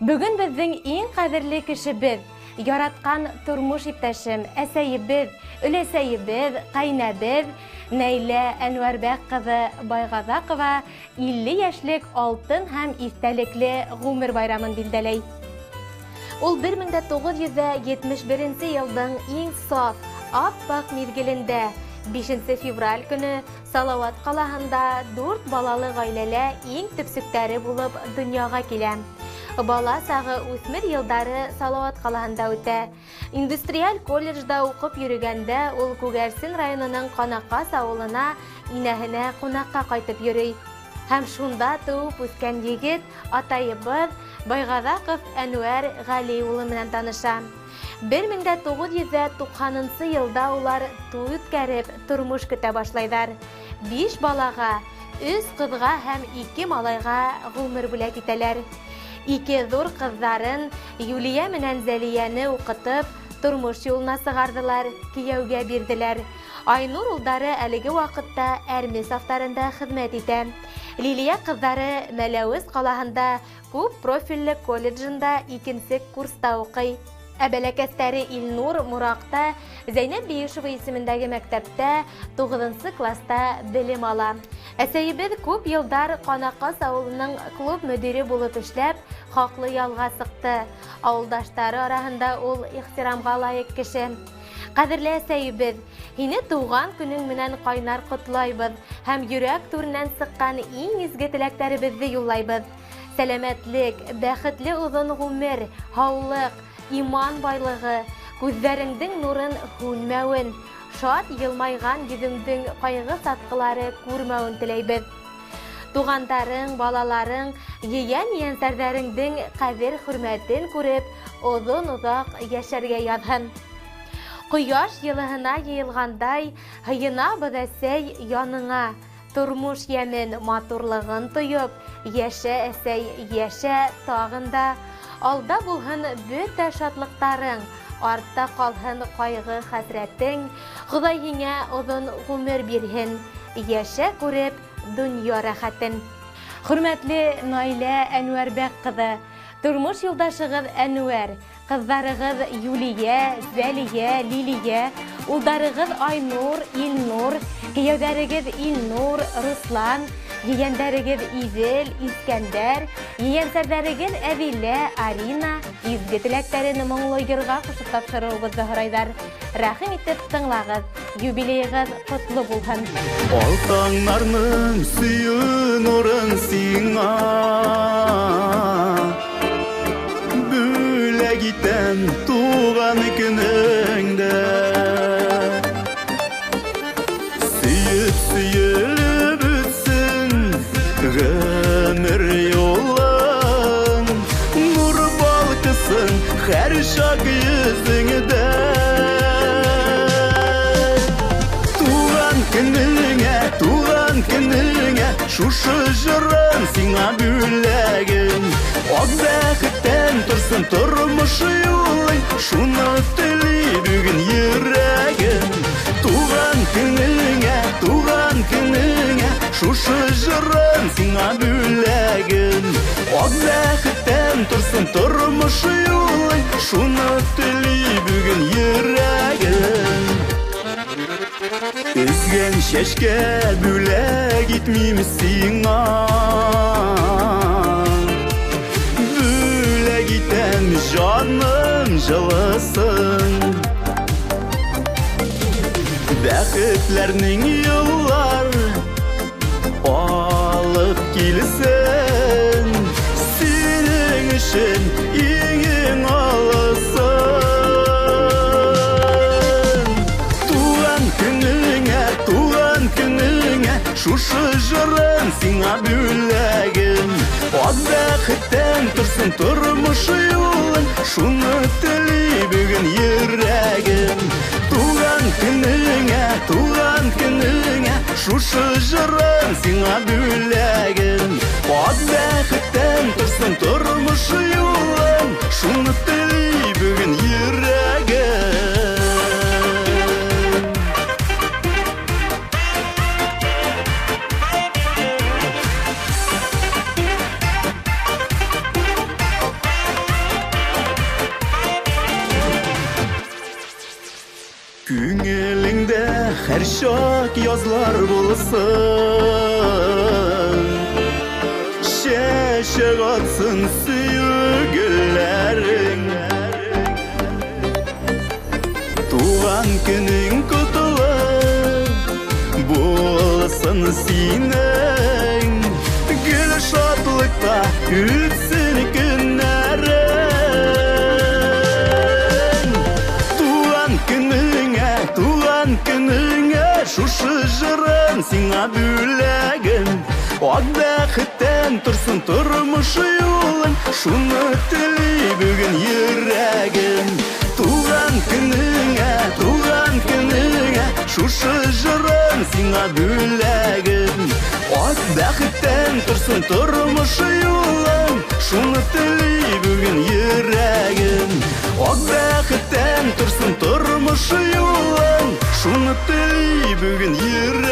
Бүгін біздің ең қадірлі кішібіз, яратқан тұрмыш иптәшім, әсәйібіз, өләсәйібіз, қайнабыз, Нәйлә Әнвәрбәк кызы Байғазақова 50 яшьлек алтын һәм истәлекле гомер байрамын билдәләй. Ул 1971 елның иң саф, аппак мизгелендә 5 февраль көне Салават калаһында 4 балалы гаиләле иң төпсүктәре булып дөньяга килә. Бала сагы үсмер елдары Салават калаһында үтә. Индустриаль колледжда укып йөргәндә ул Күгәрсен районының Канакас авылына инәһенә кунакка кайтып йөри. Һәм шунда туып үскән егет атайыбыз Байғазақов Әнвәр Гали улы менән таныша. 1990 елда улар туй үткәреп тормыш көтә башлайлар. 5 балага, 3 кызга һәм 2 малайга гомер бүләк итәләр. 2 зур кызларын Юлия менән Зәлияне укытып, тормыш юлына сыгардылар, кияүгә бирделәр. Айнур улдары әлеге вакытта әрме сафтарында хезмәт итә. Лилия кызлары Мәләвез калаһында күп профильле колледжында 2нче курста укый. Әбәләкәстәре Илнур Муракта Зәйнәп Биешева исемендәге мәктәптә 9нчы класста белем ала. Әсәйебез күп елдар Канакас авылының клуб мөдире булып эшләп, хаклы ялга сыкты. Авылдаштары араһында ул ихтирамга лаек кеше. Кадерле әсәйебез, һине туган көнең менән кайнар котлайбыз һәм йөрәк түреннән сыккан иң изге теләкләребезне юллайбыз. Сәламәтлек, бәхетле узын гомер, һаулык, иман байлыгы, күзләреңнең нурын һүнмәвен, шат елмайган йөзеңнең кайгы саткылары күрмәвен теләйбез. Тугандарың, балаларың, ейән-ейәнсәрләреңнең кадер-хөрмәтен күреп, озын-озак яшәргә язһын. Кояш йылыһына йыелгандай, һыйынабыз әсәй яныңа. Тормыш ямен матурлыгын тоеп, яшә әсәй, яшә тагында. Алда булһын бөтә шатлыктарың, артта калһын кайгы хәсрәтең. Ходай һиңә озын гомер бирһен, яшә күреп дөнья рәхәтен. Хөрмәтле Наилә Әнвәрбәк кызы, тормыш юлдашыгыз Әнвәр, кызларыгыз Юлия, Зәлия, Лилия, улдарыгыз Айнур, Илнур, кияүдәрегез Илнур, Руслан, ейәндәрегез Изел, Искәндәр, ейәнсәрдәрегез Әвилә, Арина, изге теләктәрен моңлы йырга кушып тапшыруыгызны һорайдар. Рәхим итеп тыңлагыз, юбилейгыз котлы булһын. Алтаңнарның сөйү нурын сиңа бүләк итәм туган көнеңдә. Сөйүп үтсен гомер юлың, нур балкысын һәр чак йөзеңдә. Туган көнеңә шушы җырым сиңа бүләгем. Ак бәхеттән торсын тормыш юлың, шуны тели бүген йөрәгем. Туган көнеңә шушы җырым сиңа бүләгем. Ак бәхеттән торсын тормыш юлың, шуны тели бүген йөрәгем. Үзгән чәчкә бүләк итмим сиңа, бүләк итәм җаным җылысын. Бәхетләрнең юллар алып килсен, синең өчен иң алысын. Туган көнеңә шушы җырым сиңа бүләгем. Ак бәхеттән торсын тормыш юлың, шуны тели бүген йөрәгем. Туган көнеңә шушы җырым сиңа бүләгем. Ак бәхеттән торсын тормыш юлың, шуны тели бүген йөрәгем. Her şak yazlar bulsun, çeşek atsın sügüllerin. Tuğan günün kutlu bulsun sinen, gül şatlıkta ütsün günlerin. Tuğan gününe şuşı jırın sina bülegin. Ak bäxitten tursun turmuş yolun, şunu tili bugün yüregim. Tuğan gününe şuşı jırın sina bülegin. Ak bäxitten tursun turmuş yolun, şunu tili bugün yüregim. Ak bäxitten tursun turmuş yolun, şunu tili bugün yüregim.